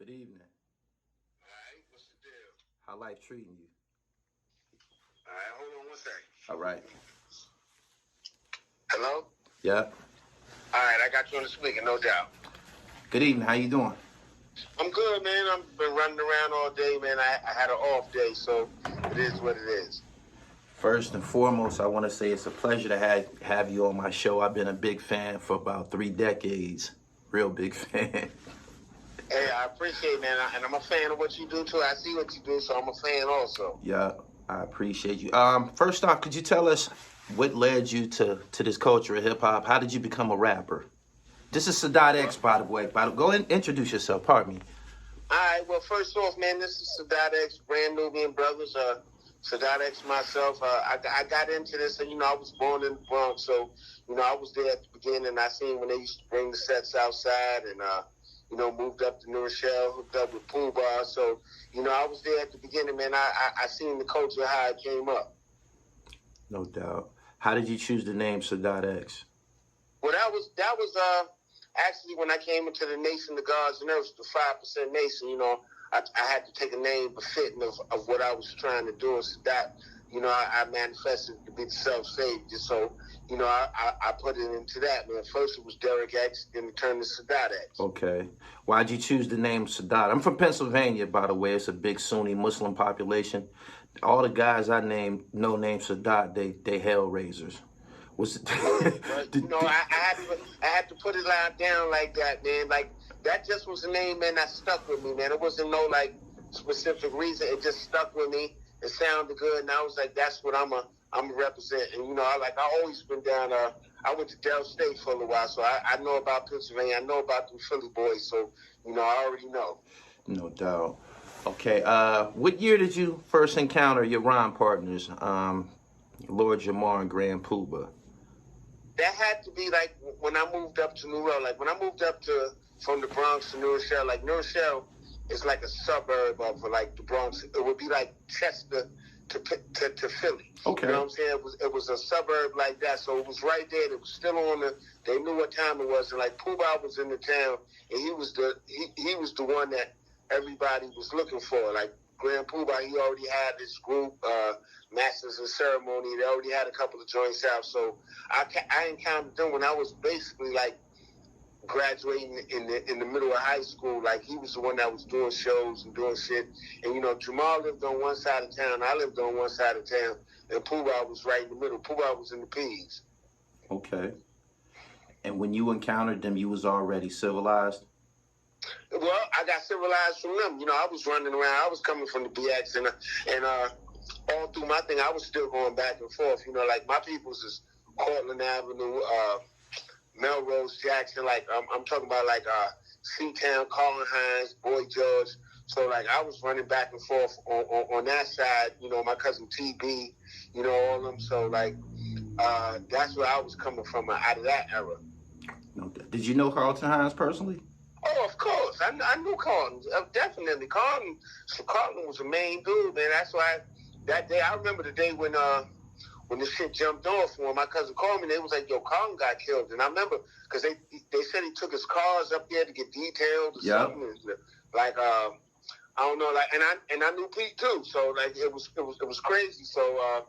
Good evening. All right, what's the deal? How life treating you? All right, hold on one second. All right. Hello? Yeah. All right, I got you on the speaker, no doubt. Good evening. How you doing? I'm good, man. I've been running around all day, man. I had an off day, so it is what it is. First and foremost, I want to say it's a pleasure to have you on my show. I've been a big fan for about 3 decades. Real big fan. Hey, I appreciate it, man. And I'm a fan of what you do, too. I see what you do, so I'm a fan also. Yeah, I appreciate you. First off, could you tell us what led you to this culture of hip-hop? How did you become a rapper? This is Sadat X, by the way. Go and introduce yourself. Pardon me. All right, well, first off, man, this is Sadat X, Brand Nubian brothers. Sadat X myself. I got into this, and, I was born in the Bronx, so, I was there at the beginning. I seen when they used to bring the sets outside, and, moved up to New Rochelle, hooked up with Pool Bar. So, I was there at the beginning, man. I seen the culture, how it came up. No doubt. How did you choose the name Sadat X? Well, that was actually when I came into the Nation of Gods and Earths, the 5% Nation, I had to take a name befitting of what I was trying to do. So that, I manifested to be the self-savior. So, I put it into that, man. First it was Derek X, then it turned to Sadat X. Okay. Why'd you choose the name Sadat? I'm from Pennsylvania, by the way. It's a big Sunni Muslim population. All the guys I named, no name Sadat, they hellraisers. Was it? I had to put it down like that, man. Like, that just was a name, man, that stuck with me, man. It wasn't no, specific reason. It just stuck with me. It sounded good, and I was like, that's what I'm a represent. And, I always been down, I went to Del State for a little while, so I know about Pennsylvania. I know about the Philly boys, so, I already know. No doubt. Okay, what year did you first encounter your rhyme partners, Lord Jamar and Grand Poobah? That had to be, when I moved up to New York. When I moved up from the Bronx to New Rochelle, New Rochelle is like a suburb of, the Bronx. It would be like Chester to Philly. Okay. You know what I'm saying? It was a suburb like that, so it was right there. It was still on they knew what time it was, and Poobah was in the town, and he was the one that everybody was looking for. Grand Poobah, he already had his group, Masters of Ceremony. They already had a couple of joints out, so I encountered them when I was basically graduating in the middle of high school. He was the one that was doing shows and doing shit. And, Jamar lived on one side of town. I lived on one side of town. And Poobah was right in the middle. Poobah was in the P's. Okay. And when you encountered them, you was already civilized? Well, I got civilized from them. I was running around. I was coming from the BX. And all through my thing, I was still going back and forth. My people's is Cortland Avenue, Melrose, Jackson, I'm talking about C-Town, Carlton, Hines, Boy George. So I was running back and forth on that side, my cousin TB, all of them. So that's where I was coming from out of that era. Okay. Did you know Carlton Hines personally? Oh, of course. I knew Carlton, definitely. Carlton was a main dude, man. That's why that day, I remember the day when the shit jumped off for him, my cousin called me, and they was like, yo, Carlton got killed. And I remember, because they said he took his cars up there to get detailed or something. And, I don't know, and I knew Pete too. So, it was crazy. So, I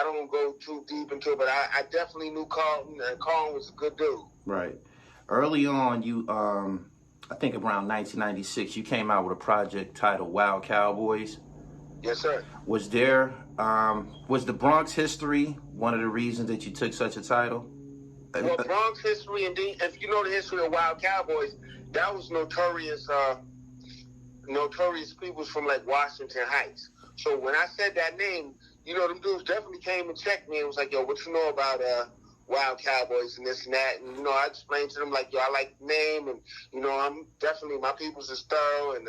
don't go too deep into it, but I definitely knew Carlton, and Carlton was a good dude. Right. Early on, you, I think around 1996, you came out with a project titled Wild Cowboys. Yes, sir. Was the Bronx history one of the reasons that you took such a title? Well, Bronx history, indeed. If you know the history of Wild Cowboys, that was notorious people from Washington Heights. So when I said that name, them dudes definitely came and checked me and was like, yo, what you know about Wild Cowboys and this and that? And, I explained to them, yo, I like the name, and, I'm definitely, my people's is thorough, and,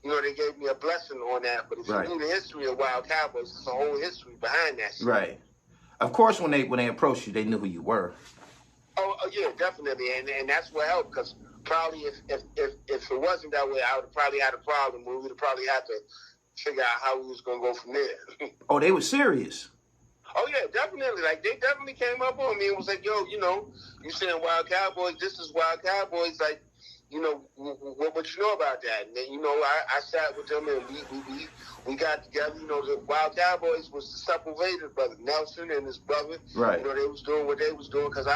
they gave me a blessing on that. But if you knew the history of Wild Cowboys, there's a whole history behind that shit. Right. Of course, when they approached you, they knew who you were. Oh yeah, definitely. And that's what helped, because probably if it wasn't that way, I would have probably had a problem. We would have probably had to figure out how we was going to go from there. Oh, they were serious? Oh, yeah, definitely. They definitely came up on me and was like, yo, you saying Wild Cowboys, this is Wild Cowboys. what you know about that? And then, I sat with them and we got together. The Wild Cowboys was the separated brother, Nelson and his brother. Right. They was doing what they was doing because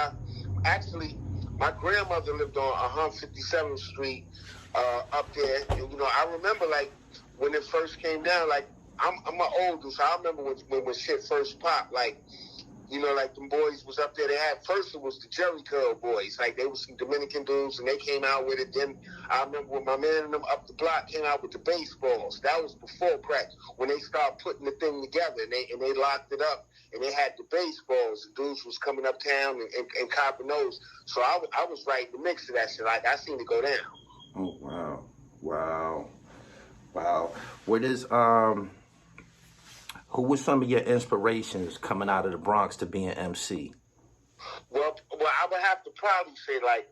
my grandmother lived on 157th Street up there, and I remember like when it first came down. Like I'm an older, so I remember when shit first popped. Like like them boys was up there. First it was the Jerry Curl boys. Like they was some Dominican dudes, and they came out with it. Then I remember when my man and them up the block came out with the baseballs. That was before crack, when they started putting the thing together, and they locked it up, and they had the baseballs. The dudes was coming uptown and copping those. So I was right in the mix of that shit. Like I seen it go down. Oh wow. What is who was some of your inspirations coming out of the Bronx to be an MC? Well, I would have to probably say like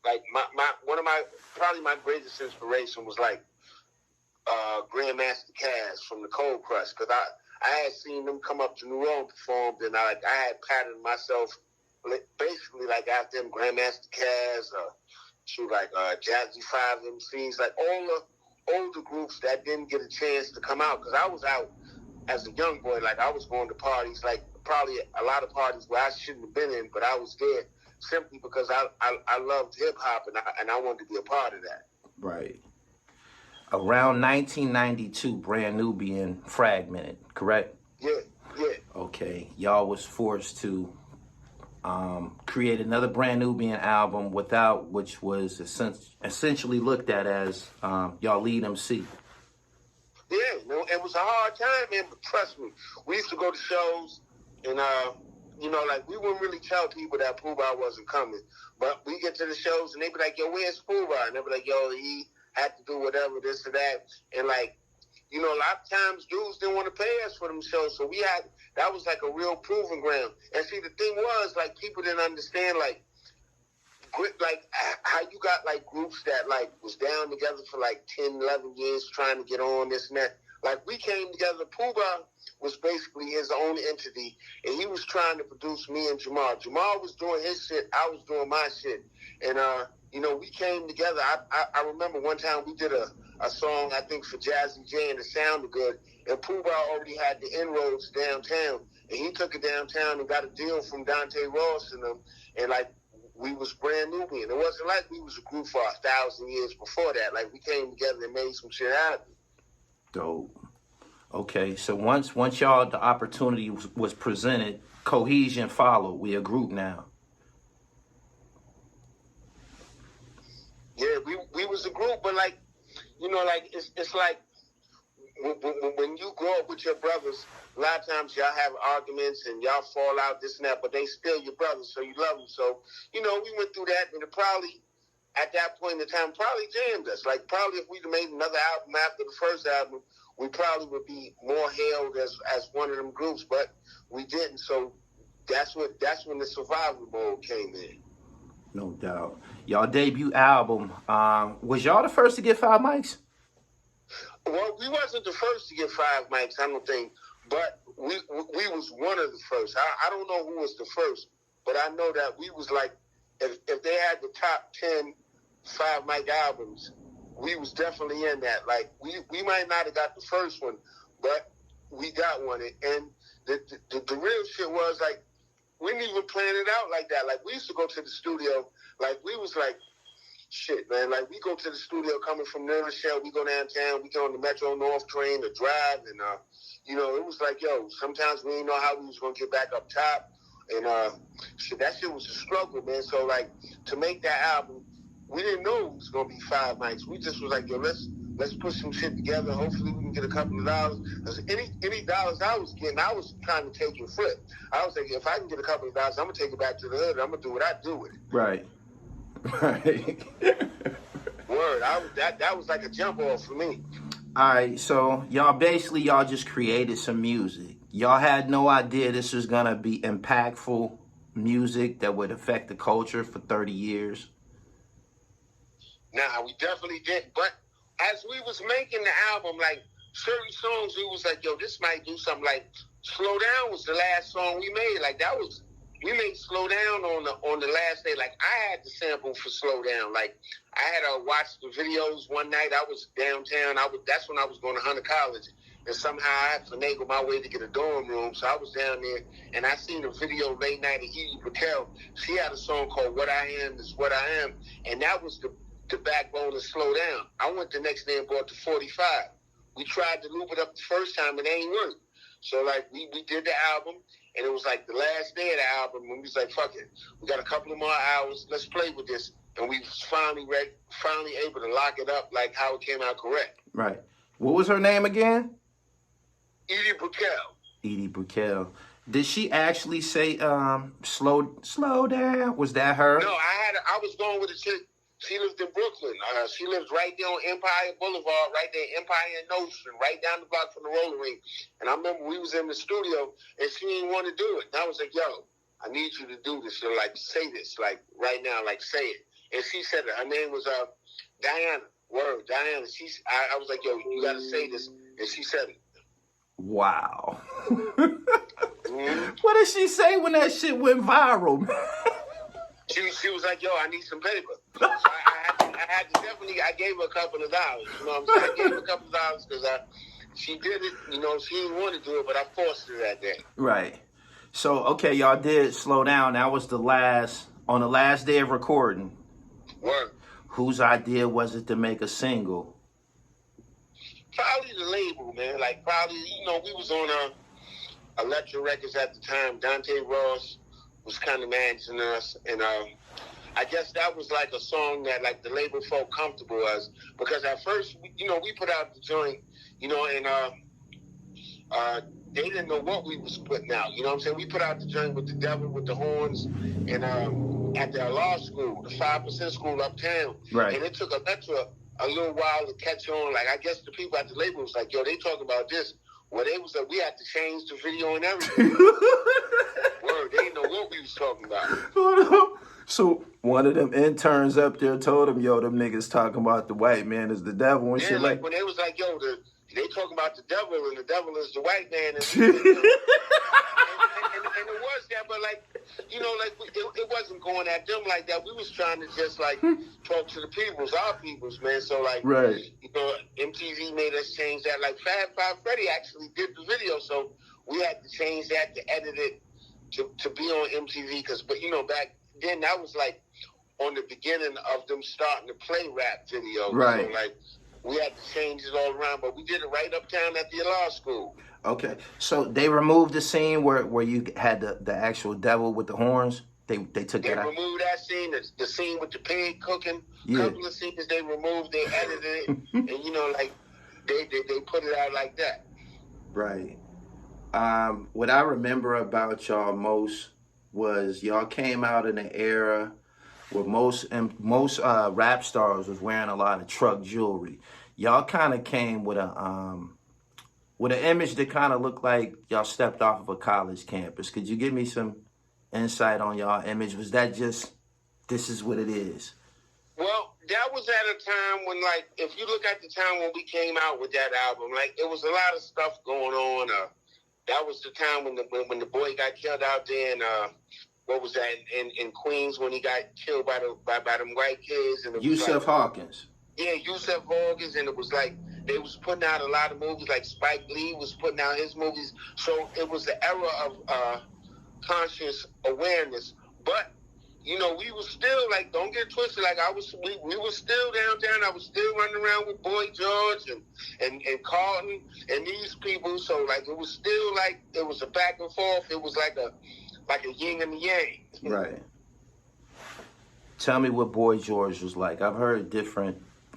my greatest inspiration was like Grandmaster Caz from the Cold Crush, because I had seen them come up to New Orleans, performed, and I had patterned myself basically like after them, Grandmaster Caz, Jazzy 5 MCs, like all the older groups that didn't get a chance to come out, because I was out as a young boy. Like I was going to parties, like probably a lot of parties where I shouldn't have been in, but I was there simply because I loved hip hop and I wanted to be a part of that. Right. Around 1992, Brand Nubian fragmented, correct? Yeah. Okay. Y'all was forced to create another Brand Nubian album which was essentially looked at as y'all lead MC. Yeah, it was a hard time, man, but trust me, we used to go to shows, and, like, we wouldn't really tell people that Pooh Bah wasn't coming, but we get to the shows, and they be like, yo, where's Pooh Bah? And they be like, yo, he had to do whatever, this or that, and, like, a lot of times dudes didn't want to pay us for them shows, so that was, like, a real proving ground. And see, the thing was, like, people didn't understand, like how you got like groups that like was down together for like 10, 11 years trying to get on this and that. Like we came together. Pooh Bah was basically his own entity, and he was trying to produce me and Jamar. Jamar was doing his shit. I was doing my shit. And, we came together. I remember one time we did a song, I think, for Jazzy J, and it sounded good. And Pooh Bah already had the inroads downtown, and he took it downtown and got a deal from Dante Ross and them. And like, we was Brand Nubian. It wasn't like we was a group for 1,000 years before that. Like we came together and made some shit happen. Dope. Okay, so once y'all the opportunity was presented, cohesion followed. We a group now. Yeah, we was a group, but like, it's like when you grow up with your brothers, a lot of times y'all have arguments and y'all fall out, this and that, but they still your brothers, so you love them. So, we went through that, and it probably, at that point in time, probably jammed us. Like, probably if we'd have made another album after the first album, we probably would be more hailed as one of them groups, but we didn't. So that's when the survival mode came in. No doubt. Y'all debut album, was y'all the first to get 5 mics? Well, we wasn't the first to get 5 mics, I don't think, but we was one of the first. I don't know who was the first, but I know that we was like, if they had the top 10 5 mic albums, we was definitely in that. Like, we might not have got the first one, but we got one. And the real shit was, like, we didn't even plan it out like that. Like, we used to go to the studio, like, we was like, shit, man. Like, we go to the studio coming from New Rochelle, we go downtown, we get on the Metro North train to drive, and, it was like, yo, sometimes we didn't know how we was going to get back up top, and shit, that shit was a struggle, man. So, like, to make that album, we didn't know it was going to be 5 mics. We just was like, yo, let's put some shit together. Hopefully we can get a couple of dollars. Because any dollars I was getting, I was trying to take and flip. I was like, if I can get a couple of dollars, I'm going to take it back to the hood. I'm going to do what I do with it. Right. Word. That was like a jump off for me. All right, so y'all just created some music. Y'all had no idea this was going to be impactful music that would affect the culture for 30 years? Nah, we definitely didn't. But as we was making the album, like, certain songs, we was like, yo, this might do something. Like, Slow Down was the last song we made. Like, that was we made Slow Down on the last day. Like, I had the sample for Slow Down. Like, I had watched the videos one night. I was downtown. That's when I was going to Hunter College. And somehow I had finagled my way to get a dorm room. So I was down there, and I seen a video late night of Edie Brickell. She had a song called What I Am Is What I Am. And that was the backbone of Slow Down. I went the next day and bought the 45. We tried to loop it up the first time, and it ain't work. So, like, we did the album, and it was like the last day of the album, and we was like, fuck it. We got a couple of more hours. Let's play with this. And we finally able to lock it up like how it came out correct. Right. What was her name again? Edie Brickell. Edie Brickell. Did she actually say slow down? Was that her? No, I was going with a chick. She lived in Brooklyn. She lives right there on Empire Boulevard, right there, Empire and Nostrand, right down the block from the roller rink. And I remember we was in the studio, and she didn't want to do it. And I was like, yo, I need you to do this. So, like, say this, like, right now, like, say it. And she said it. Her name was Diana. Word, Diana. I was like, yo, you got to say this. And she said it. Wow. What did she say when that shit went viral? She was like, yo, I need some paper. So I had to definitely, I gave her a couple of dollars. You know what I'm saying? I gave her a couple of dollars because she did it. You know, she didn't want to do it, but I forced her that day. Right. So, okay, y'all did Slow Down. That was on the last day of recording. Word. Whose idea was it to make a single? Probably the label, man. Like, probably, you know, we was on Electra Records at the time. Dante Ross was kind of managing us, and I guess that was like a song that like the label felt comfortable as, because at first, you know, we put out the joint, you know, and they didn't know what we was putting out. You know what I'm saying? We put out the joint with the Devil with the Horns, and at their law school, the 5% school uptown, right? And it took Electra a little while to catch on. Like, I guess the people at the label was like, yo, they talking about this. Well, they was like, we had to change the video and everything. Word, they didn't know what we was talking about. So one of them interns up there told him, yo, them niggas talking about the white man is the devil and shit. Like when they was like, yo, they talking about the devil and the devil is the white man. And, and it was that, but like, you know, like it wasn't going at them like that. We was trying to just like talk to the peoples, our peoples, man. So like, right. You know, MTV made us change that. Like Fab Five Freddy actually did the video, so we had to change that to edit it to be on MTV. But you know, back then that was like on the beginning of them starting to play rap videos. Right. So like, we had to change it all around, but we did it right uptown at the law school. Okay, so they removed the scene where you had the actual devil with the horns. They took that out. They removed that scene, the scene with the pig cooking. Yeah. A couple of scenes they removed, they edited it, and you know, like they put it out like that. Right. What I remember about y'all most was y'all came out in an era where most rap stars was wearing a lot of truck jewelry. Y'all kind of came with an image that kind of looked like y'all stepped off of a college campus. Could you give me some insight on y'all image? Was that just, this is what it is? Well, that was at a time when, like, if you look at the time when we came out with that album, like, it was a lot of stuff going on. That was the time when the boy got killed out there in, what was that, in Queens, when he got killed by them white kids. And Yusef Hawkins. Yeah, Yusef Hawkins, and it was like, they was putting out a lot of movies, like Spike Lee was putting out his movies. So it was the era of conscious awareness. But, you know, we was still, like, don't get twisted, like, we were still downtown. I was still running around with Boy George and Carlton and these people. So, like, it was still, like, it was a back and forth. It was like a yin and a yang. Right. Tell me what Boy George was like. I've heard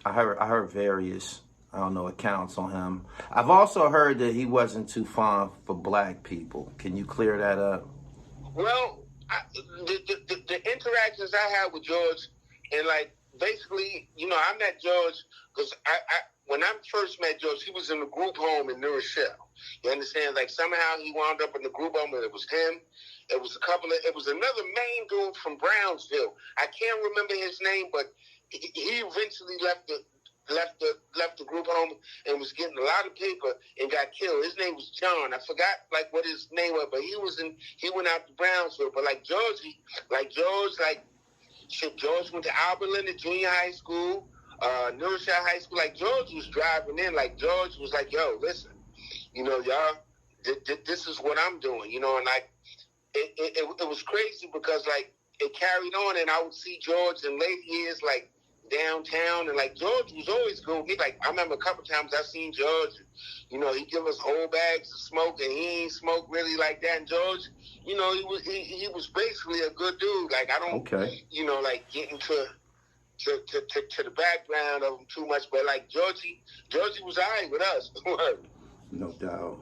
I heard various, I don't know, accounts on him. I've also heard that he wasn't too fond for black people. Can you clear that up? Well, the interactions I had with George, and like basically, you know, I met George because when I first met George, he was in a group home in New Rochelle. You understand? Like somehow he wound up in the group home, and it was him. It was another main dude from Brownsville. I can't remember his name, but he eventually left left the group home and was getting a lot of paper and got killed. His name was John. I forgot like what his name was, but he went out to Brownsville. But like George went to Alberlin Junior High School, Newark High School. Like George was driving in. Like George was like, "Yo, listen, you know, y'all, this is what I'm doing," you know, and like it was crazy because like it carried on, and I would see George in later years like downtown, and like George was always good. I remember a couple times I seen George, you know, he give us whole bags of smoke, and he ain't smoke really like that. And George, you know, he was basically a good dude. Like I don't, you know, like get into to the background of him too much, but like Georgie was alright with us. No doubt.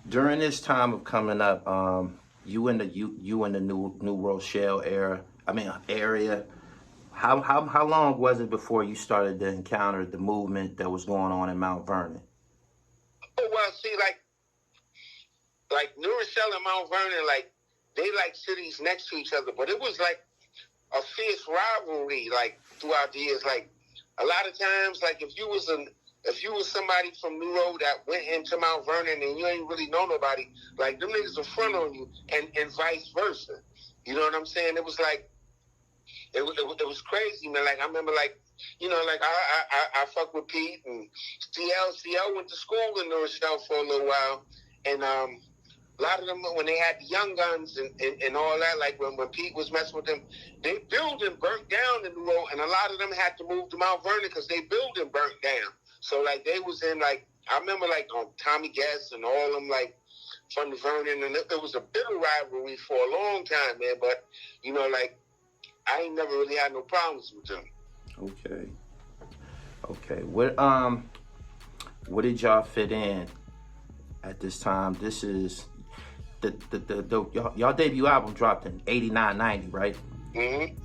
During this time of coming up, you in the New Rochelle area. How long was it before you started to encounter the movement that was going on in Mount Vernon? Oh, well, see, like New Rochelle and Mount Vernon, like they like cities next to each other, but it was like a fierce rivalry, like throughout the years. Like a lot of times, like if you was somebody from New Road that went into Mount Vernon and you ain't really know nobody, like them niggas will front on you, and vice versa. You know what I'm saying? It was like. It was crazy, man. Like I remember, like you know, like I fuck with Pete and CL went to school in New Rochelle for a little while, and a lot of them when they had the young guns and all that, like when Pete was messing with them, their building burnt down in the road, and a lot of them had to move to Mount Vernon because their building burnt down. So like they was in like I remember like Tommy Guest and all them like from the Vernon, and it was a bitter rivalry for a long time, man. But you know, like. I ain't never really had no problems with them. Okay. What did y'all fit in at this time? This is y'all debut album dropped in 89, 90, right? Mm-hmm.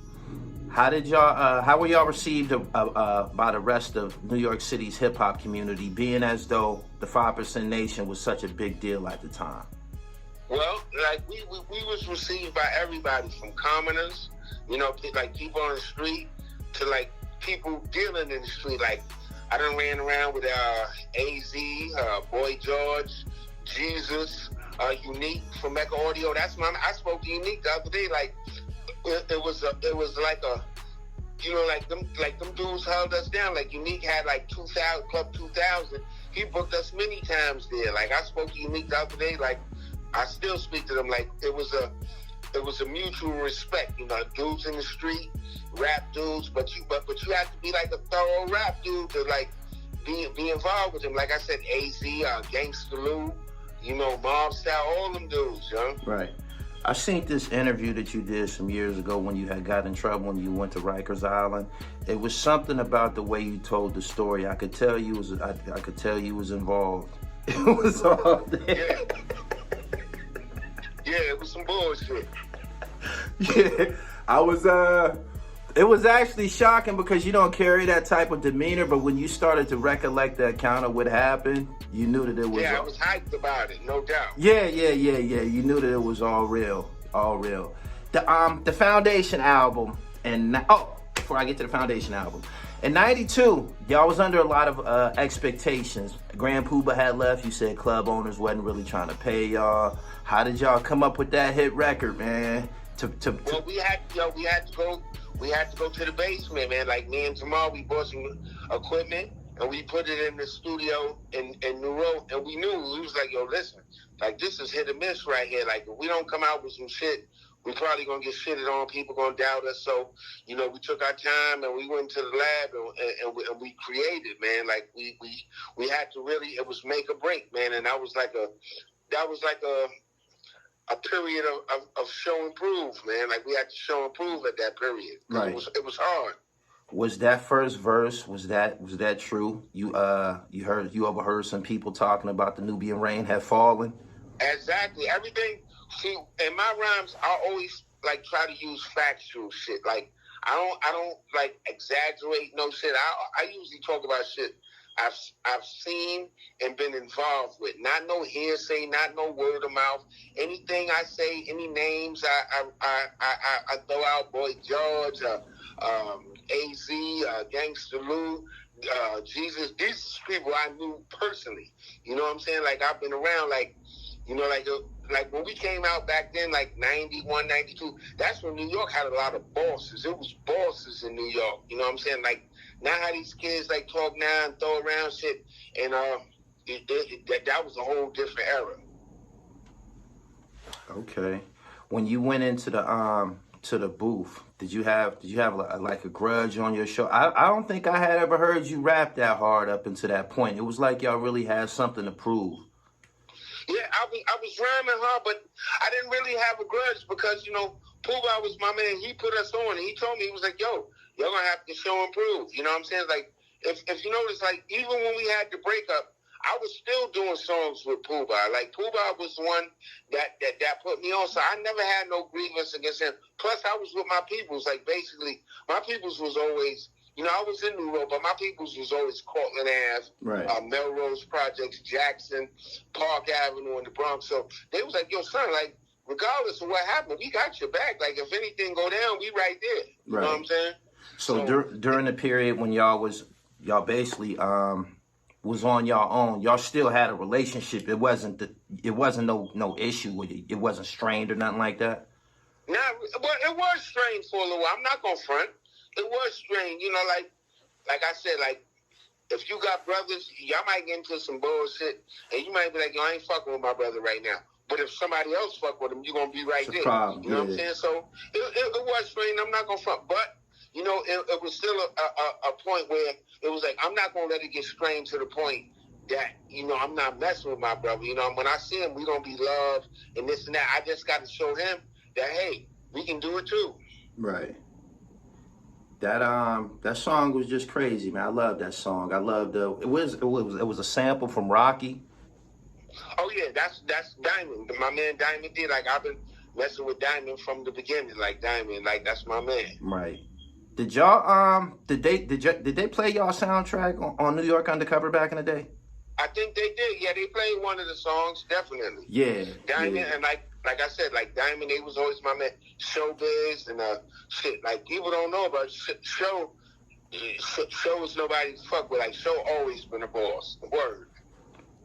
How were y'all received by the rest of New York City's hip hop community, being as though the 5% Nation was such a big deal at the time? Well, like we was received by everybody from commoners, you know, like people on the street to like people dealing in the street. Like I done ran around with AZ, Boy George, Jesus, Unique from Mecca Audio. I spoke to Unique the other day. Like it was like a, you know, like them dudes held us down. Like Unique had like 2000 Club 2000. He booked us many times there. Like I spoke to Unique the other day. Like I still speak to them. Like it was a mutual respect, you know, dudes in the street, rap dudes, but you have to be like a thorough rap dude to like be involved with them. Like I said, AZ, Gangsta Lou, you know, Mob Style, all them dudes, you know? Right. I seen this interview that you did some years ago when you had got in trouble and you went to Rikers Island. It was something about the way you told the story. I could tell you was involved. It was all there. Yeah, it was some bullshit. Yeah, it was actually shocking because you don't carry that type of demeanor, but when you started to recollect the account of what happened, you knew that it was... Yeah, I was hyped about it, no doubt. Yeah. You knew that it was all real. The Foundation album, before I get to the Foundation album, in 92, y'all was under a lot of expectations. Grand Poobah had left. You said club owners wasn't really trying to pay y'all. How did y'all come up with that hit record, man? Well, we had to go to the basement, man. Like me and Jamar, we bought some equipment and we put it in the studio in New Road, and we knew, we was like, yo, listen, like this is hit or miss right here. Like if we don't come out with some shit, we probably gonna get shitted on. People gonna doubt us. So, you know, we took our time and we went to the lab and we created, man. Like we had to really, it was make or break, man. And that was like a period of show and prove, man. Like we had to show and prove at that period. Right. It was hard. Was that first verse, was that true? You overheard some people talking about the Nubian rain had fallen? Exactly. Everything. See, in my rhymes, I always like try to use factual shit. Like I don't like exaggerate no shit. I usually talk about shit I've seen and been involved with. Not no hearsay, not no word of mouth. Anything I say, any names I throw out, Boy George, AZ, Gangsta Lou, Jesus. These are people I knew personally. You know what I'm saying? Like, I've been around, like, you know, like when we came out back then, like 91, 92, that's when New York had a lot of bosses. It was bosses in New York. You know what I'm saying? Like, now how these kids, like, talk now and throw around shit. And that was a whole different era. Okay. When you went into the booth, did you have like a grudge on your show? I don't think I had ever heard you rap that hard up until that point. It was like y'all really had something to prove. Yeah, I was rhyming hard, but I didn't really have a grudge because, you know, Pooh was my man. He put us on, and he told me, he was like, yo, y'all gonna have to show and prove. You know what I'm saying? Like, if you notice, like, even when we had the breakup, I was still doing songs with Pooh. Like, Pooh was the one that put me on, so I never had no grievance against him. Plus, I was with my peoples. Like, basically, my peoples was always, you know, I was in New York, but my peoples was always Carlton Ave, right. Melrose Projects, Jackson, Park Avenue in the Bronx. So they was like, yo, son, like, regardless of what happened, we got your back. Like, if anything go down, we right there. You know what I'm saying? So during the period when y'all basically was on y'all own, y'all still had a relationship. It wasn't no issue with it. It wasn't strained or nothing like that. Nah, well, it was strained for a little while. I'm not gonna front. It was strained, you know, like I said, like, if you got brothers, y'all might get into some bullshit, and you might be like, yo, I ain't fucking with my brother right now. But if somebody else fuck with him, you're going to be right there. Problem. You know what I'm saying? So it was strained. I'm not going to front. But, you know, it was still a point where it was like, I'm not going to let it get strained to the point that, you know, I'm not messing with my brother. You know, when I see him, we going to be loved and this and that. I just got to show him that, hey, we can do it too. Right. That song was just crazy, man. I love that song. I loved it was a sample from Rocky. Oh yeah, that's Diamond. My man Diamond did. Like, I've been messing with Diamond from the beginning. Like, Diamond, like, that's my man. Right. Did y'all did they play y'all soundtrack on New York Undercover back in the day? I think they did. Yeah, they played one of the songs, definitely. Yeah. Diamond, yeah. and like I said, like, Diamond, they was always my man. Showbiz and shit. Like, people don't know about Show. Show is nobody to fuck with. Like, Show always been a boss. Word.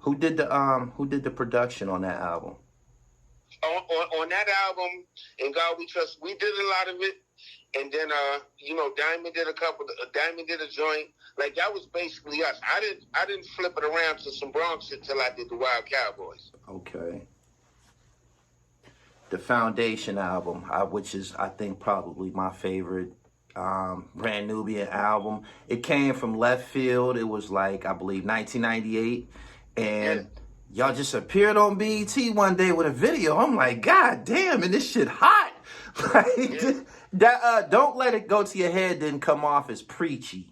Who did the production on that album? On that album, In God We Trust, we did a lot of it. And then, you know, Diamond did Diamond did a joint. Like, that was basically us. I didn't flip it around to some Bronx shit till I did the Wild Cowboys. Okay. The Foundation album, which is, I think, probably my favorite Brand Nubian album. It came from left field. It was like, I believe, 1998. And y'all just appeared on BET one day with a video. I'm like, God damn, and this shit hot. Like, Don't Let It Go to Your Head didn't come off as preachy.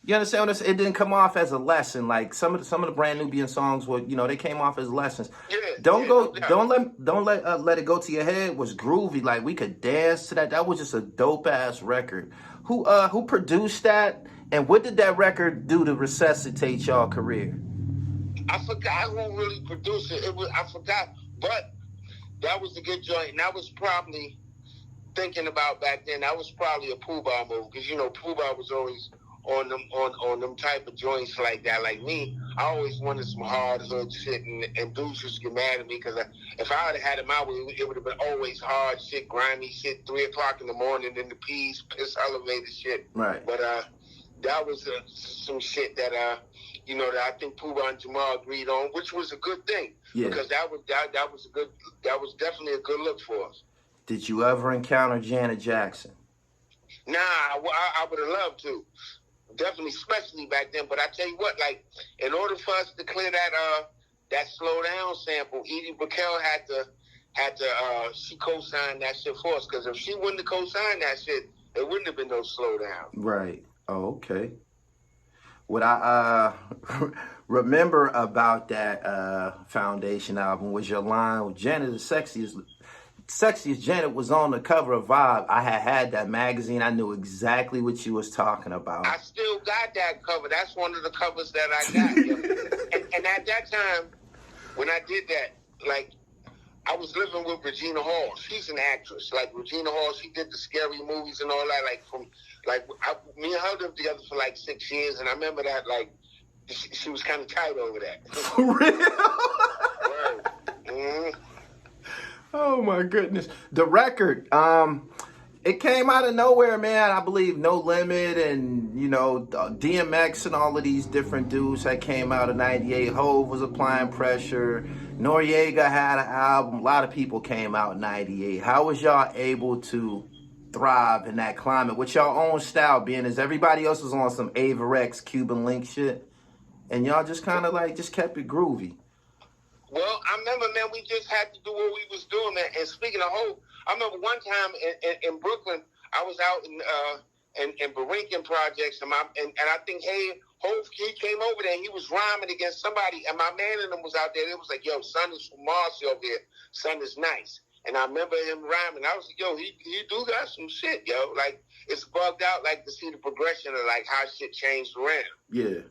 You understand what I'm saying? It didn't come off as a lesson. Like, some of the Brand Nubian songs were, you know, they came off as lessons. Don't Let It Go to Your Head was groovy. Like, we could dance to that. That was just a dope ass record. Who produced that, and what did that record do to resuscitate y'all career? I forgot who really produced it. I forgot, but that was a good joint. And that was probably, thinking about back then, that was probably a Pooh move, because, you know, Pooh was always on them type of joints like that. Like me, I always wanted some hard hood shit, and dudes just get mad at me because if I would have had it my way, it would have been always hard shit, grimy shit, 3 o'clock in the morning in the piece, piss elevated shit. Right. But that was some shit that you know, that I think Pooh and Jamar agreed on, which was a good thing. Yeah. Because that was definitely a good look for us. Did you ever encounter Janet Jackson? Nah, I would have loved to. Definitely, especially back then. But I tell you what, like, in order for us to clear that slow down sample, Edie Brickell had to she co-signed that shit for us. Because if she wouldn't have co-signed that shit, it wouldn't have been no slow down. Right. Oh, okay. What I remember about that Foundation album was your line with Janet, the sexiest Janet was on the cover of Vibe. I had that magazine. I knew exactly what you was talking about. I still got that cover. That's one of the covers that I got. and at that time, when I did that, like, I was living with Regina Hall. She's an actress. Like Regina Hall, she did the scary movies and all that. Me and her lived together for like 6 years, and I remember that like she was kind of tight over that. For real? Right. Mm-hmm. Oh my goodness. The record, it came out of nowhere, man. I believe No Limit and, you know, DMX and all of these different dudes that came out of 98. Hove was applying pressure. Noriega had an album. A lot of people came out in 98. How was y'all able to thrive in that climate with y'all own style, being as everybody else was on some X Cuban Link shit? And y'all just kind of like, just kept it groovy. Well, I remember, man, we just had to do what we was doing, man. And speaking of Hove, I remember one time in Brooklyn, I was out in Barinkin Projects, and I think, hey, Hove, he came over there, and he was rhyming against somebody, and my man and them was out there. It was like, yo, son is from Marcy over here. Son is nice. And I remember him rhyming. I was like, yo, he do got some shit, yo. Like, it's bugged out, like, to see the progression of, like, how shit changed around. Yeah.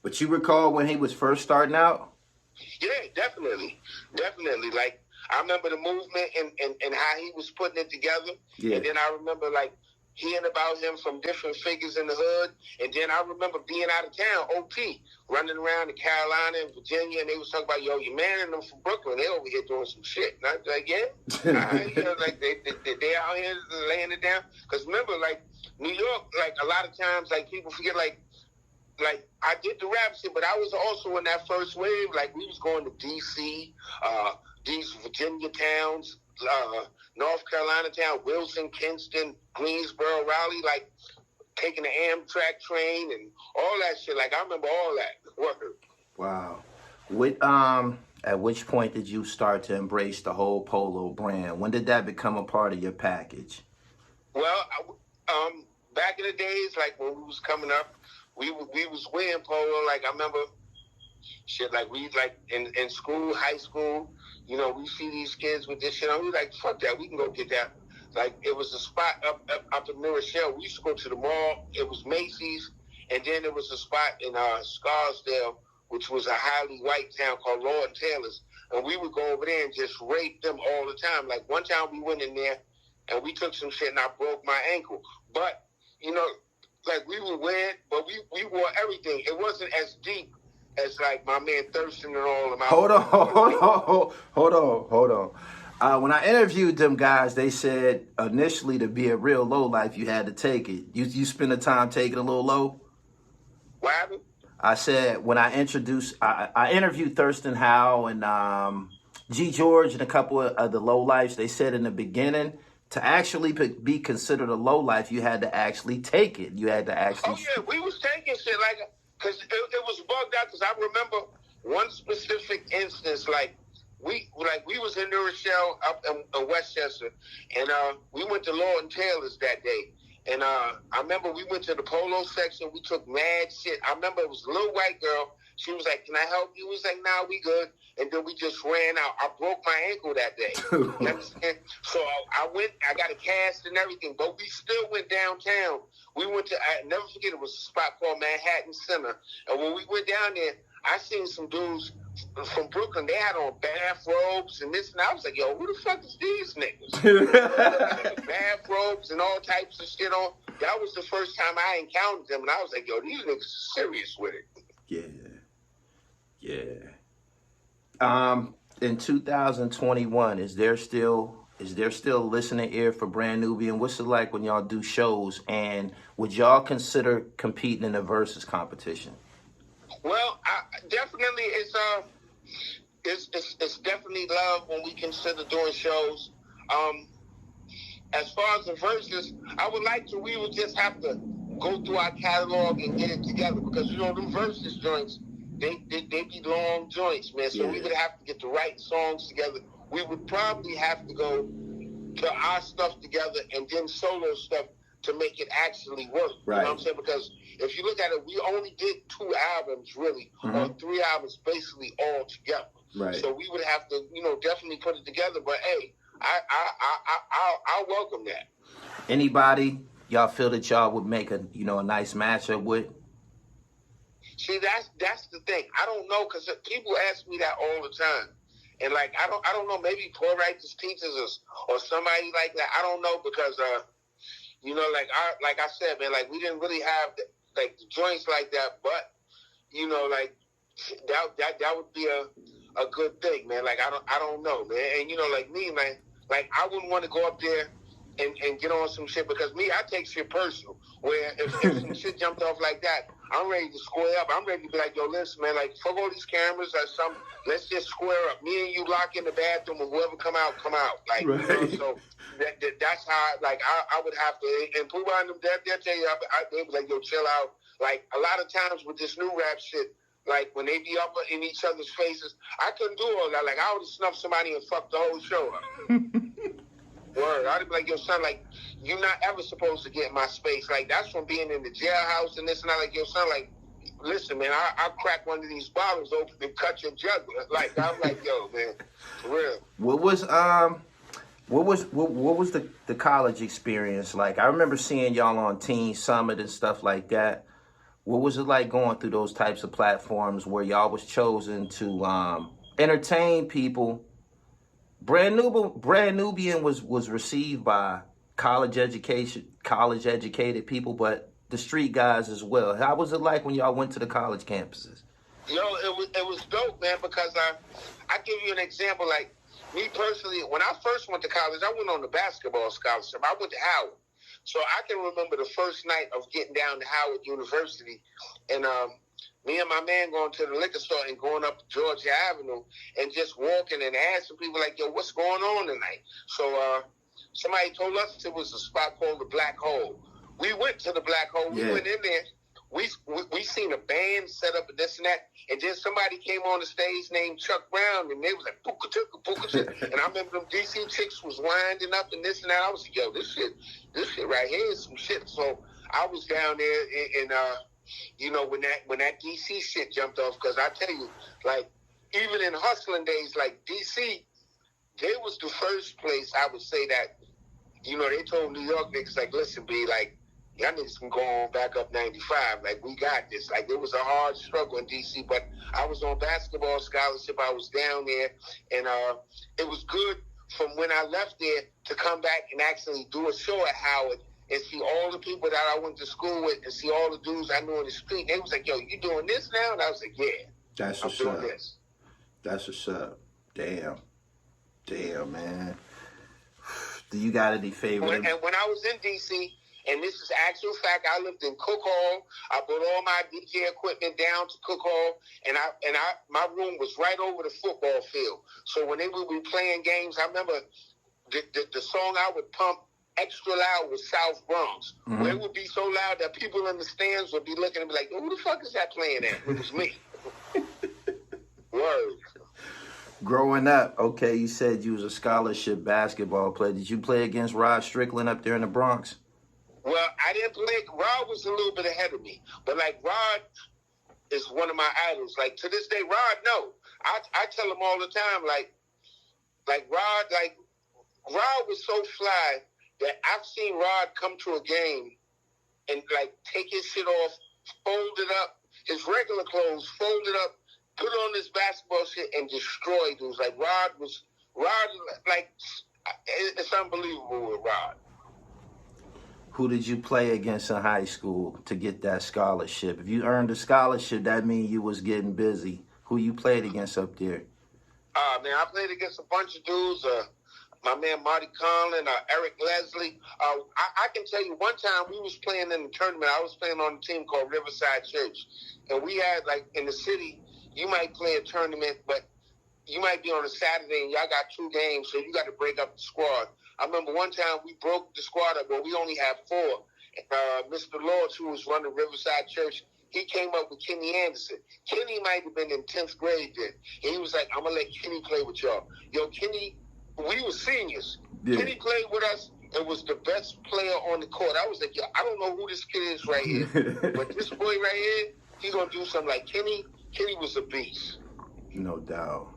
But you recall when he was first starting out? Yeah, definitely. Definitely. Like, I remember the movement and how he was putting it together. Yeah. And then I remember, like, hearing about him from different figures in the hood. And then I remember being out of town, OP, running around in Carolina and Virginia, and they was talking about, yo, your man and them from Brooklyn, they over here doing some shit. And I was like, yeah. You know, like, they out here laying it down. Because remember, like, New York, like, a lot of times, like, people forget, like, I did the rap shit, but I was also in that first wave. Like, we was going to D.C., these Virginia towns, North Carolina town, Wilson, Kinston, Greensboro, Raleigh, like, taking the Amtrak train and all that shit. Like, I remember all that. Wow. At which point did you start to embrace the whole Polo brand? When did that become a part of your package? Well, back in the days, like, when we was coming up, we was wearing Polo. Like, I remember shit, like, we, like, in school, high school, you know, we see these kids with this shit on. We like, fuck that, we can go get that. Like, it was a spot up in New Rochelle. We used to go to the mall. It was Macy's. And then there was a spot in Scarsdale, which was a highly white town called Lord & Taylor's. And we would go over there and just rape them all the time. Like, one time we went in there and we took some shit and I broke my ankle. But, you know, like, we would wear it, but we wore everything. It wasn't as deep as, like, my man Thurston and all of them. Hold on. When I interviewed them guys, they said initially to be a real low life, you had to take it. You spend the time taking a little low? What happened? I said when I interviewed Thurston Howe and G. George and a couple of the low lifes, they said in the beginning, to actually be considered a low life, you had to actually take it. You had to actually. Oh yeah, we was taking shit like, cause it was bugged out. Cause I remember one specific instance, like we was in New Rochelle up in Westchester, and we went to Lord & Taylor's that day. And I remember we went to the Polo section. We took mad shit. I remember it was a little white girl. She was like, "Can I help you?" We was like, "Nah, we good." And then we just ran out. I broke my ankle that day. You understand? So I went. I got a cast and everything, but we still went downtown. We went to. I never forget. It was a spot called Manhattan Center. And when we went down there, I seen some dudes from Brooklyn. They had on bathrobes and this, and I was like, "Yo, who the fuck is these niggas?" Bathrobes and all types of shit on. That was the first time I encountered them, and I was like, "Yo, these niggas are serious with it." Yeah. In 2021, is there still a listening ear for Brand Nubian? What's it like when y'all do shows? And would y'all consider competing in a Versuz competition? Well, definitely it's definitely love when we consider doing shows. As far as the Versuz, I would like to. We would just have to go through our catalog and get it together, because you know them Versuz joints. They be long joints, man. So we would have to get the right songs together. We would probably have to go to our stuff together and then solo stuff to make it actually work. Right. You know what I'm saying? Because if you look at it, we only did 2 albums, really, or 3 albums basically all together. Right. So we would have to, you know, definitely put it together. But hey, I'll welcome that. Anybody y'all feel that y'all would make a nice matchup with? See, that's the thing. I don't know, because people ask me that all the time. And like I don't know, maybe poor righteous teachers or somebody like that. I don't know because you know, like I said, man, like we didn't really have the joints like that, but you know, like that would be a good thing, man. Like I don't know, man. And you know, like me, man, like I wouldn't want to go up there and get on some shit because me, I take shit personal. Where if some shit jumped off like that, I'm ready to square up. I'm ready to be like, yo, listen, man, like fuck all these cameras or something. Let's just square up. Me and you lock in the bathroom, and whoever come out. Like, right. You know, so that's how, like, I would have to. And Pooh and them, they'll tell you, they was like, yo, chill out. Like a lot of times with this new rap shit, like when they be up in each other's faces, I couldn't do all that. Like I would have snuffed somebody and fucked the whole show up. Word. I'd be like, yo, son, like, you're not ever supposed to get in my space. Like, that's from being in the jailhouse and this and that. Like, yo, son, like, listen, man, I'll crack one of these bottles open and cut your jugular. Like, I'm like, yo, man, for real. What was the college experience like? I remember seeing y'all on Teen Summit and stuff like that. What was it like going through those types of platforms where y'all was chosen to entertain people? Brand Nubian was received by college educated people, but the street guys as well. How was it like when y'all went to the college campuses? Yo, it was dope, man, because I give you an example. Like, me personally, when I first went to college, I went on the basketball scholarship. I went to Howard. So I can remember the first night of getting down to Howard University, and me and my man going to the liquor store and going up Georgia Avenue and just walking and asking people like, yo, what's going on tonight? So somebody told us it was a spot called the Black Hole. We went to the Black Hole. We went in there. We seen a band set up and this and that. And then somebody came on the stage named Chuck Brown, and they was like, pooka chicka, pooka chicka. And I remember them DC chicks was winding up and this and that. I was like, yo, this shit right here is some shit. So I was down there and you know, when that DC shit jumped off, because I tell you, like, even in hustling days, like DC, they was the first place I would say that, you know, they told New York niggas, like, listen, B, like, y'all niggas can go on back up 95. Like, we got this. Like, it was a hard struggle in DC, but I was on basketball scholarship. I was down there, and it was good from when I left there to come back and actually do a show at Howard and see all the people that I went to school with and see all the dudes I knew in the street. They was like, yo, you doing this now? And I was like, yeah, that's I'm doing this. That's what's up. Damn, man. Do you got any favorite? And when I was in D.C., and this is actual fact, I lived in Cook Hall. I brought all my DJ equipment down to Cook Hall, and my room was right over the football field. So when they would be playing games, I remember the song I would pump extra loud was South Bronx. Mm-hmm. Where it would be so loud that people in the stands would be looking and be like, who the fuck is that playing at? It was me. Word. Growing up, okay, you said you was a scholarship basketball player. Did you play against Rod Strickland up there in the Bronx? Well, I didn't play. Rod was a little bit ahead of me. But, like, Rod is one of my idols. Like, to this day, Rod, no. I tell him all the time, like Rod was so fly that I've seen Rod come to a game and, like, take his shit off, fold it up, his regular clothes, fold it up, put on this basketball shit, and destroy dudes. Like, Rod, like, it's unbelievable with Rod. Who did you play against in high school to get that scholarship? If you earned a scholarship, that means you was getting busy. Who you played against up there? Man, I played against a bunch of dudes. My man Marty Conlon, Eric Leslie. I can tell you one time we was playing in the tournament. I was playing on a team called Riverside Church. And we had, like, in the city, you might play a tournament, but you might be on a Saturday and y'all got 2 games, so you got to break up the squad. I remember one time we broke the squad up, but we only had 4. Mr. Lords, who was running Riverside Church, he came up with Kenny Anderson. Kenny might have been in 10th grade then. And he was like, I'm going to let Kenny play with y'all. Yo, Kenny, we were seniors. Yeah. Kenny played with us and was the best player on the court. I was like, yo, I don't know who this kid is right here. But this boy right here, he's going to do something like Kenny. Kenny was a beast. No doubt.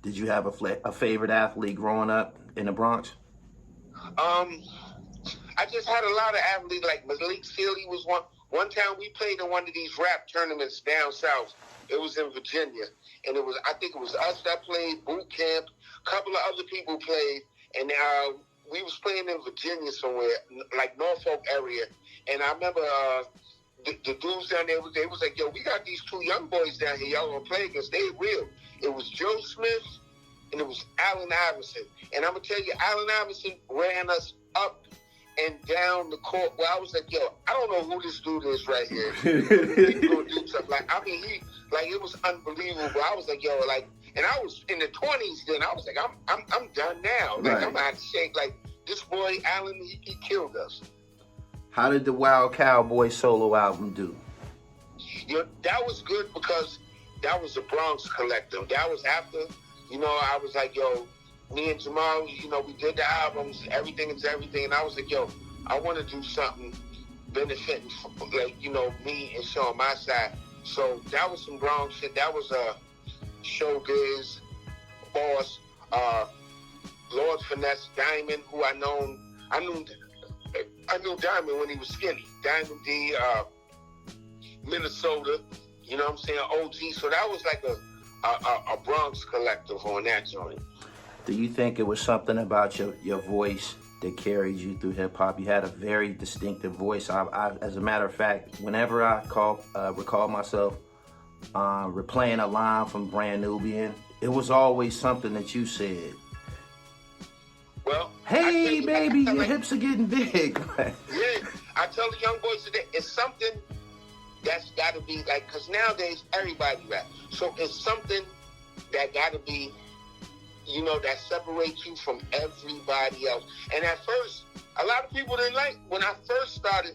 Did you have a favorite athlete growing up in the Bronx? I just had a lot of athletes, like Malik Sealy was one time we played in one of these rap tournaments down south. It was in Virginia, and I think it was us that played, boot camp, a couple of other people played, and we was playing in Virginia somewhere, like Norfolk area, and I remember the dudes down there, they was like, yo, we got these two young boys down here, y'all gonna play against, they real. It was Joe Smith, and it was Allen Iverson, and I'm gonna tell you, Allen Iverson ran us up and down the court. Well, I was like, yo, I don't know who this dude is right here. He's gonna do something. Like, I mean, it was unbelievable. I was like, yo, like, and I was in the 20s then. I was like, I'm done now. Like, right. I'm out of shape. Like, this boy Allen, he killed us. How did the Wild Cowboys solo album do? You know, that was good because that was a Bronx collective. That was after, you know, I was like, yo, me and Jamar, you know, we did the albums, Everything is Everything, and I was like, yo, I want to do something benefiting, like, you know, me and showing my side. So that was some Bronx shit. That was Showbiz, Boss, Lord Finesse, Diamond, who I knew Diamond when he was skinny. Diamond D, Minnesota, you know what I'm saying, OG. So that was like a Bronx collective on that joint. Do you think it was something about your voice that carried you through hip-hop? You had a very distinctive voice. I as a matter of fact, whenever I recall myself replaying a line from Brand Nubian, it was always something that you said. Well, hey, baby, your hips are getting big. Yeah, I tell the young boys today, it's something that's got to be like, because nowadays everybody rap. So it's something that got to be, you know, that separates you from everybody else. And at first, a lot of people didn't like, when I first started,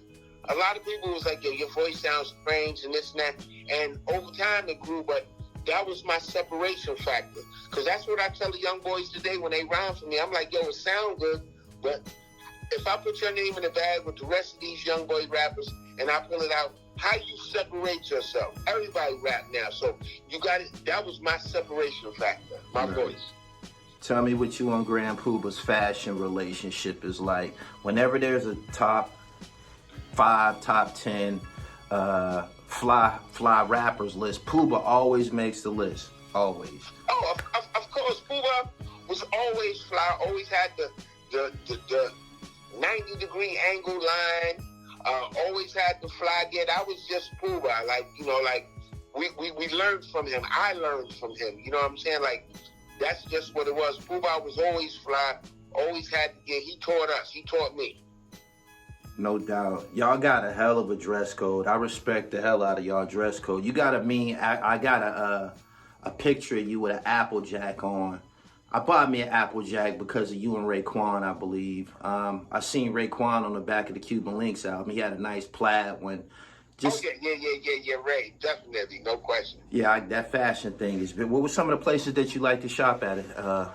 a lot of people was like, yo, your voice sounds strange and this and that. And over time it grew, but that was my separation factor. Because that's what I tell the young boys today when they rhyme for me. I'm like, yo, it sound good, but if I put your name in a bag with the rest of these young boy rappers and I pull it out, how you separate yourself? Everybody rap now. So you got it. That was my separation factor, my voice. Tell me what you and Grand Puba's fashion relationship is like. Whenever there's a top 5, top 10 fly rappers list, Puba always makes the list. Always. Oh, of course. Puba was always fly. Always had the 90-degree angle line. Always had the fly get. I was just Puba. Like, you know, like we learned from him. I learned from him. You know what I'm saying? Like, that's just what it was. Puba was always fly, always had to get. He taught us. He taught me. No doubt. Y'all got a hell of a dress code. I respect the hell out of y'all dress code. You got I got a picture of you with an Applejack on. I bought me an Applejack because of you and Raekwon, I believe. I seen Raekwon on the back of the Cuban Links album. He had a nice plaid one. Just, yeah, Ray, definitely, no question. Yeah, that fashion thing is. What were some of the places that you like to shop at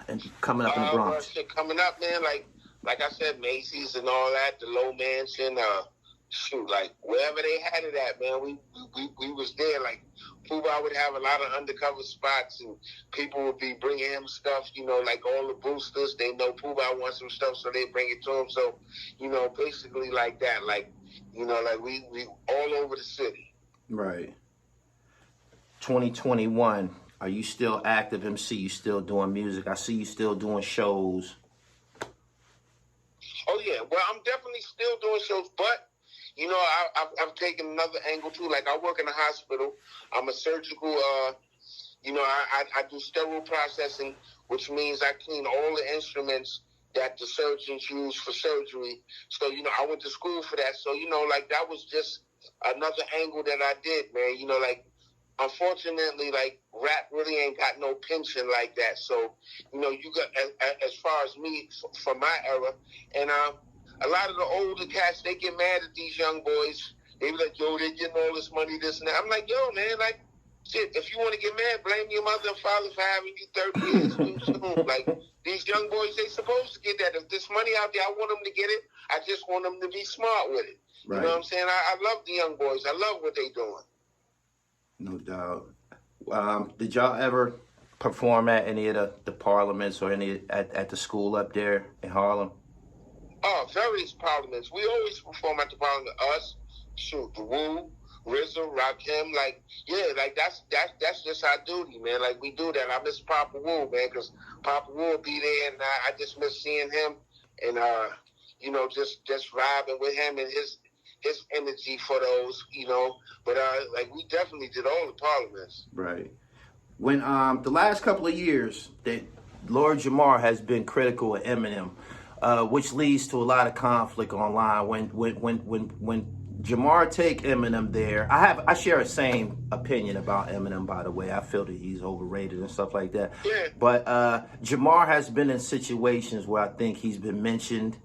and coming up in the Bronx? Coming up, man, like I said, Macy's and all that, the Low Mansion, like wherever they had it at, man, we was there. Like Puba would have a lot of undercover spots, and people would be bringing him stuff. You know, like all the boosters, they know Puba wants some stuff, so they bring it to him. So, you know, basically like that, like. You know, like we all over the city. Right. 2021, are you still active MC? You still doing music? I see you still doing shows. Oh, yeah. Well, I'm definitely still doing shows, but, you know, I've taken another angle, too. Like, I work in a hospital. I'm a surgical, you know, I do sterile processing, which means I clean all the instruments that the surgeons use for surgery. So, you know, I went to school for that. So, you know, like, that was just another angle that I did, man. You know, like, unfortunately, like, rap really ain't got no pension like that. So, you know, you got, as far as me, for my era, and a lot of the older cats, they get mad at these young boys. They be like, yo, they getting all this money, this and that. I'm like, yo, man, like, shit, if you want to get mad, blame your mother and father for having you 30 years too soon. Like, these young boys, they supposed to get that. If there's money out there, I want them to get it. I just want them to be smart with it. Right. You know what I'm saying? I love the young boys. I love what they doing. No doubt. Did y'all ever perform at any of the parliaments or any at the school up there in Harlem? Oh, various parliaments. We always perform at the parliament. Us, shoot, the Wu, RZA, Rakim, like, yeah, like that's just our duty, man. Like, we do that. I miss Papa Wu, man, because Papa Wu will be there, and I just miss seeing him, and you know, just vibing with him and his energy for those, you know. But like, we definitely did all the parliaments. Right. When the last couple of years that Lord Jamar has been critical of Eminem, which leads to a lot of conflict online. When Jamar take Eminem there, I share the same opinion about Eminem. By the way, I feel that he's overrated and stuff like that. Yeah. But Jamar has been in situations where I think he's been mentioned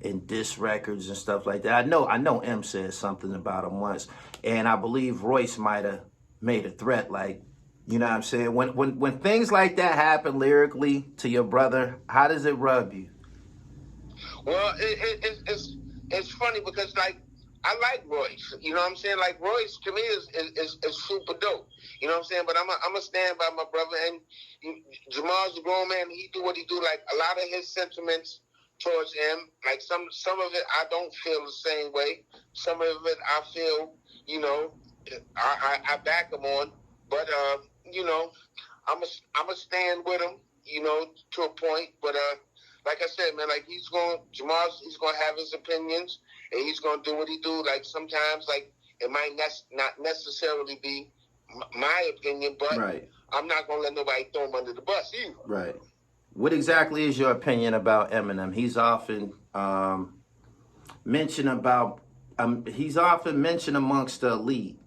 in diss records and stuff like that. I know M said something about him once, and I believe Royce might have made a threat like, you know what I'm saying? When things like that happen lyrically to your brother, how does it rub you? Well, it's funny because, like, I like Royce. You know what I'm saying? Like, Royce to me is super dope. You know what I'm saying? But I'm a stand by my brother. And Jamal's a grown man. He do what he do. Like, a lot of his sentiments towards him, like some of it I don't feel the same way. Some of it I feel, you know, I back him on. But you know, I'm a stand with him, you know, to a point. But like I said, man, like he's gonna have his opinions, and he's gonna do what he do. Like sometimes, like it might not necessarily be my opinion, but right. I'm not gonna let nobody throw him under the bus either. Right. What exactly is your opinion about Eminem? He's often mentioned amongst the elite,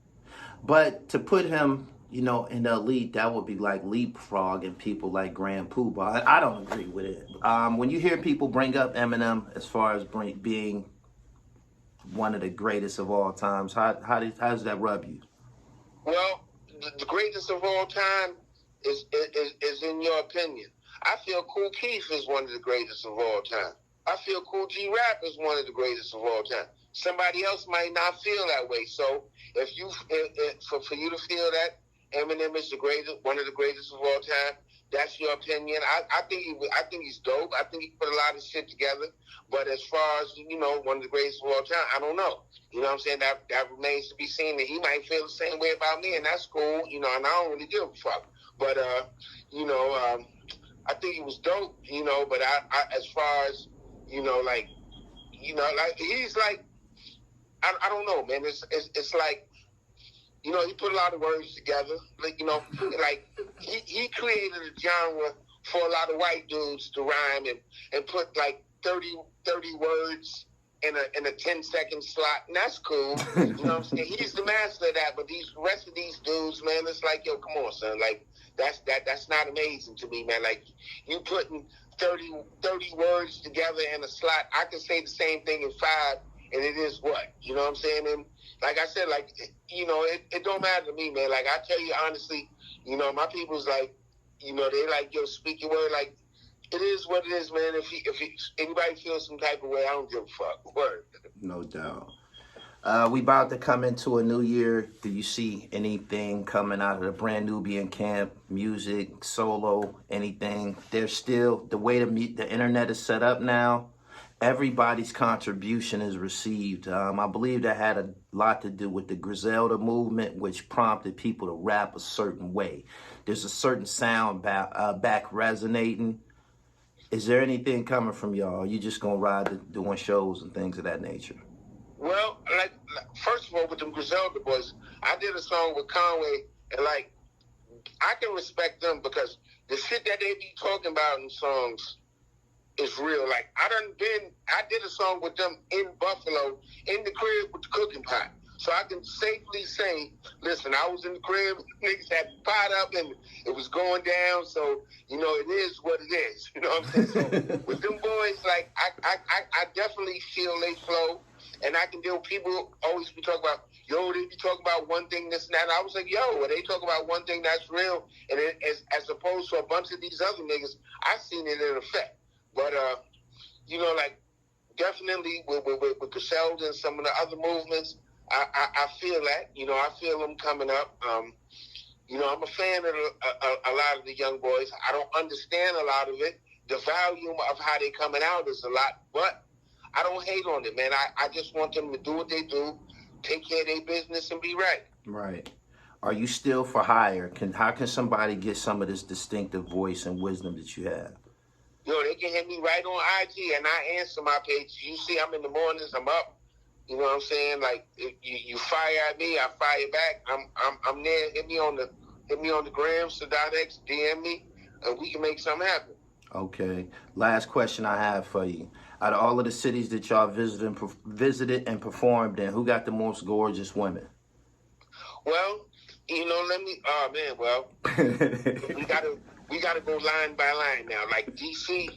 but to put him, you know, in the elite, that would be like leapfrogging people like Grand Poobah. I don't agree with it. When you hear people bring up Eminem as far as being one of the greatest of all times, how does that rub you? Well, the greatest of all time is in your opinion. I feel Kool Keith is one of the greatest of all time. I feel Kool G Rap is one of the greatest of all time. Somebody else might not feel that way. So for you to feel that Eminem is one of the greatest of all time, that's your opinion. I think he's dope. I think he put a lot of shit together. But as far as, you know, one of the greatest of all time, I don't know. You know what I'm saying? That remains to be seen. And he might feel the same way about me, and that's cool. You know, and I don't really give a fuck. But you know, I think he was dope. You know, but I as far as, you know, like, you know, like he's like, I don't know, man. It's like, you know, he put a lot of words together. Like, you know, like he created a genre for a lot of white dudes to rhyme and put like 30 words in a 10-second slot, and that's cool. You know what I'm saying? He's the master of that. But these rest of these dudes, man, it's like, yo, come on, son. Like that's not amazing to me, man. Like you putting 30 words together in a slot. I can say the same thing in 5. And it is what? You know what I'm saying? And like I said, like, you know, it don't matter to me, man. Like, I tell you honestly, you know, my people's like, you know, they like, yo, speak your word. Like, it is what it is, man. If anybody feels some type of way, I don't give a fuck. Word. No doubt. We about to come into a new year. Do you see anything coming out of the Brand Nubian camp? Music, solo, anything? There's still, the way the internet is set up now, everybody's contribution is received. I believe that had a lot to do with the Griselda movement, which prompted people to rap a certain way. There's a certain sound back resonating. Is there anything coming from y'all? You just gonna ride doing shows and things of that nature? Well, like first of all, with them Griselda boys, I did a song with Conway, and like I can respect them because the shit that they be talking about in songs is real. Like I did a song with them in Buffalo in the crib with the cooking pot. So I can safely say, listen, I was in the crib, niggas had the pot up and it was going down. So, you know, it is what it is. You know what I'm saying? So with them boys, like I definitely feel they flow, and I can deal with people always be talking about, yo, they be talking about one thing, this and that. And I was like, yo, when they talk about one thing that's real, and as opposed to a bunch of these other niggas, I seen it in effect. But, you know, like, definitely with Griselda and some of the other movements, I feel that. You know, I feel them coming up. You know, I'm a fan of a lot of the young boys. I don't understand a lot of it. The volume of how they coming out is a lot, but I don't hate on it, man. I just want them to do what they do, take care of their business and be right. Right. Are you still for hire? How can somebody get some of this distinctive voice and wisdom that you have? Yo, they can hit me right on IG, and I answer my page. You see, I'm in the mornings, I'm up. You know what I'm saying? Like, if you fire at me, I fire back. I'm there. Hit me on the gram, Sadat X, DM me, and we can make something happen. Okay. Last question I have for you. Out of all of the cities that y'all visited and performed in, who got the most gorgeous women? Well, we gotta go line by line now. Like DC,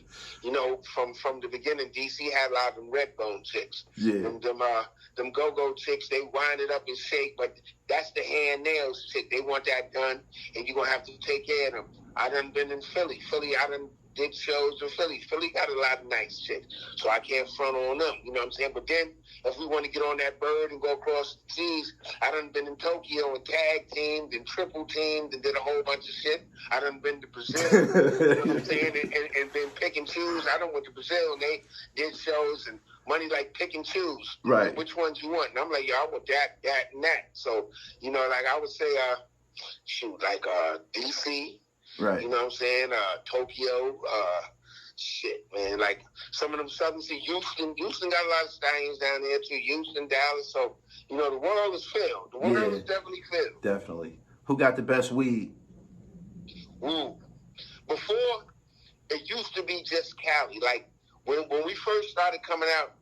from the beginning, DC had a lot of them red bone chicks. Yeah. Them go-go chicks, they wind it up and shake, but that's the hand nails chick. They want that done, and you're gonna have to take care of them. I done been in Philly. I done did shows in Philly. Philly got a lot of nice chicks, so I can't front on them. You know what I'm saying? But then, if we want to get on that bird and go across the seas, I done been in Tokyo and tag teamed and triple teamed and did a whole bunch of shit. I done been to Brazil, you know what I'm saying, and been pick and choose. I done went to Brazil and they did shows and money like pick and choose. Right. Which ones you want? And I'm like, yo, I want that, and that. So, like I would say, DC. Right. You know what I'm saying? Tokyo, shit, man. Like some of them southern cities, Houston got a lot of stallions down there too. Houston, Dallas. So, the world is filled. The world is definitely filled. Definitely. Who got the best weed? Ooh. Before, it used to be just Cali. Like when we first started coming out,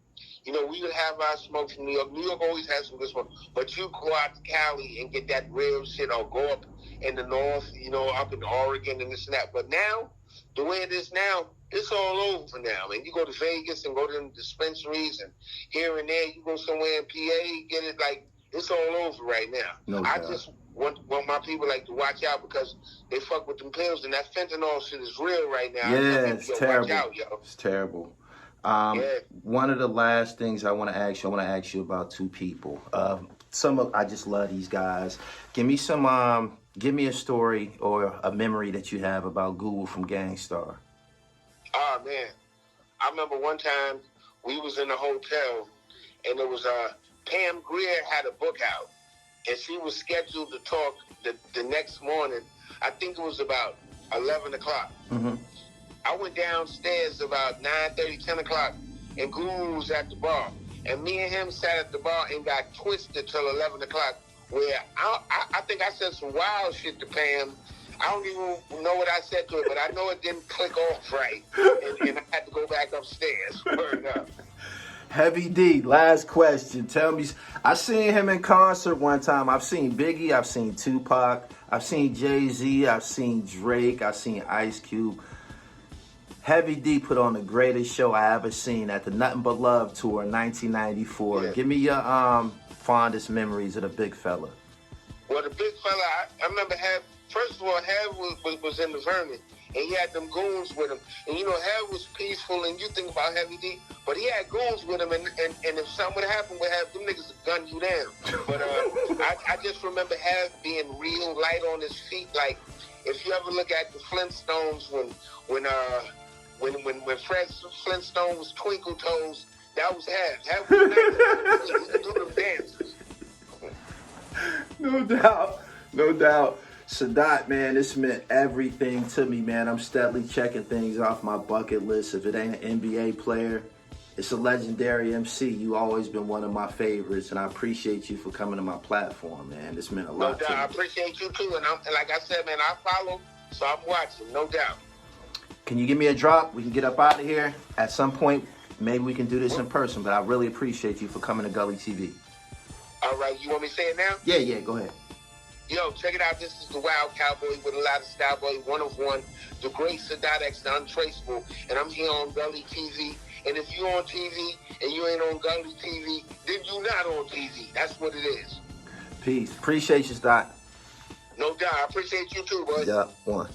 we would have our smoke from New York. New York always has some good smoke. But you go out to Cali and get that real shit, or go up in the north, up in Oregon and this and that. But now, the way it is now, it's all over now, man. You go to Vegas and go to them dispensaries and here and there. You go somewhere in PA, get it, like, it's all over right now. No I doubt. just want my people, like, to watch out because they fuck with them pills, and that fentanyl shit is real right now. Yeah, it's terrible. Watch out, yo. It's terrible. Yeah. One of the last things I want to ask you about two people. I just love these guys. Give me a story or a memory that you have about Google from Gangstar. Oh, man. I remember one time we was in a hotel, and it was Pam Grier had a book out, and she was scheduled to talk the next morning. I think it was about 11 o'clock. Mm-hmm. I went downstairs about 9:30, 10 o'clock, and Guru was at the bar. And me and him sat at the bar and got twisted till 11 o'clock, where I think I said some wild shit to Pam. I don't even know what I said to her, but I know it didn't click off right. And I had to go back upstairs. Word up. Heavy D, last question. Tell me, I seen him in concert one time. I've seen Biggie, I've seen Tupac, I've seen Jay-Z, I've seen Drake, I've seen Ice Cube. Heavy D put on the greatest show I ever seen at the Nothing But Love tour in 1994. Yeah. Give me your fondest memories of the big fella. Well, the big fella, I remember first of all, Have was in the Vernon, and he had them goons with him. And Have was peaceful, and you think about Heavy D, but he had goons with him, and if something would happen with Have, them niggas would gun you down. But I just remember Have being real light on his feet. Like, if you ever look at the Flintstones when Fred Flintstone was Twinkle Toes, that was Have. Have was nice. He could do them dances. No doubt. Sadat, man, this meant everything to me, man. I'm steadily checking things off my bucket list. If it ain't an NBA player, it's a legendary MC. You always been one of my favorites, and I appreciate you for coming to my platform, man. This meant a lot No doubt. to me. I appreciate you too, and like I said, man, I follow, so I'm watching, no doubt. Can you give me a drop? We can get up out of here. At some point, maybe we can do this in person, but I really appreciate you for coming to Gully TV. All right, you want me to say it now? Yeah, go ahead. Yo, check it out. This is the Wild Cowboy with a lot of style, boy, one of one, the great Sadat X, the untraceable, and I'm here on Gully TV. And if you're on TV and you ain't on Gully TV, then you not on TV. That's what it is. Peace. Appreciate you, Sadat. No doubt. I appreciate you too, boy. Yeah, one.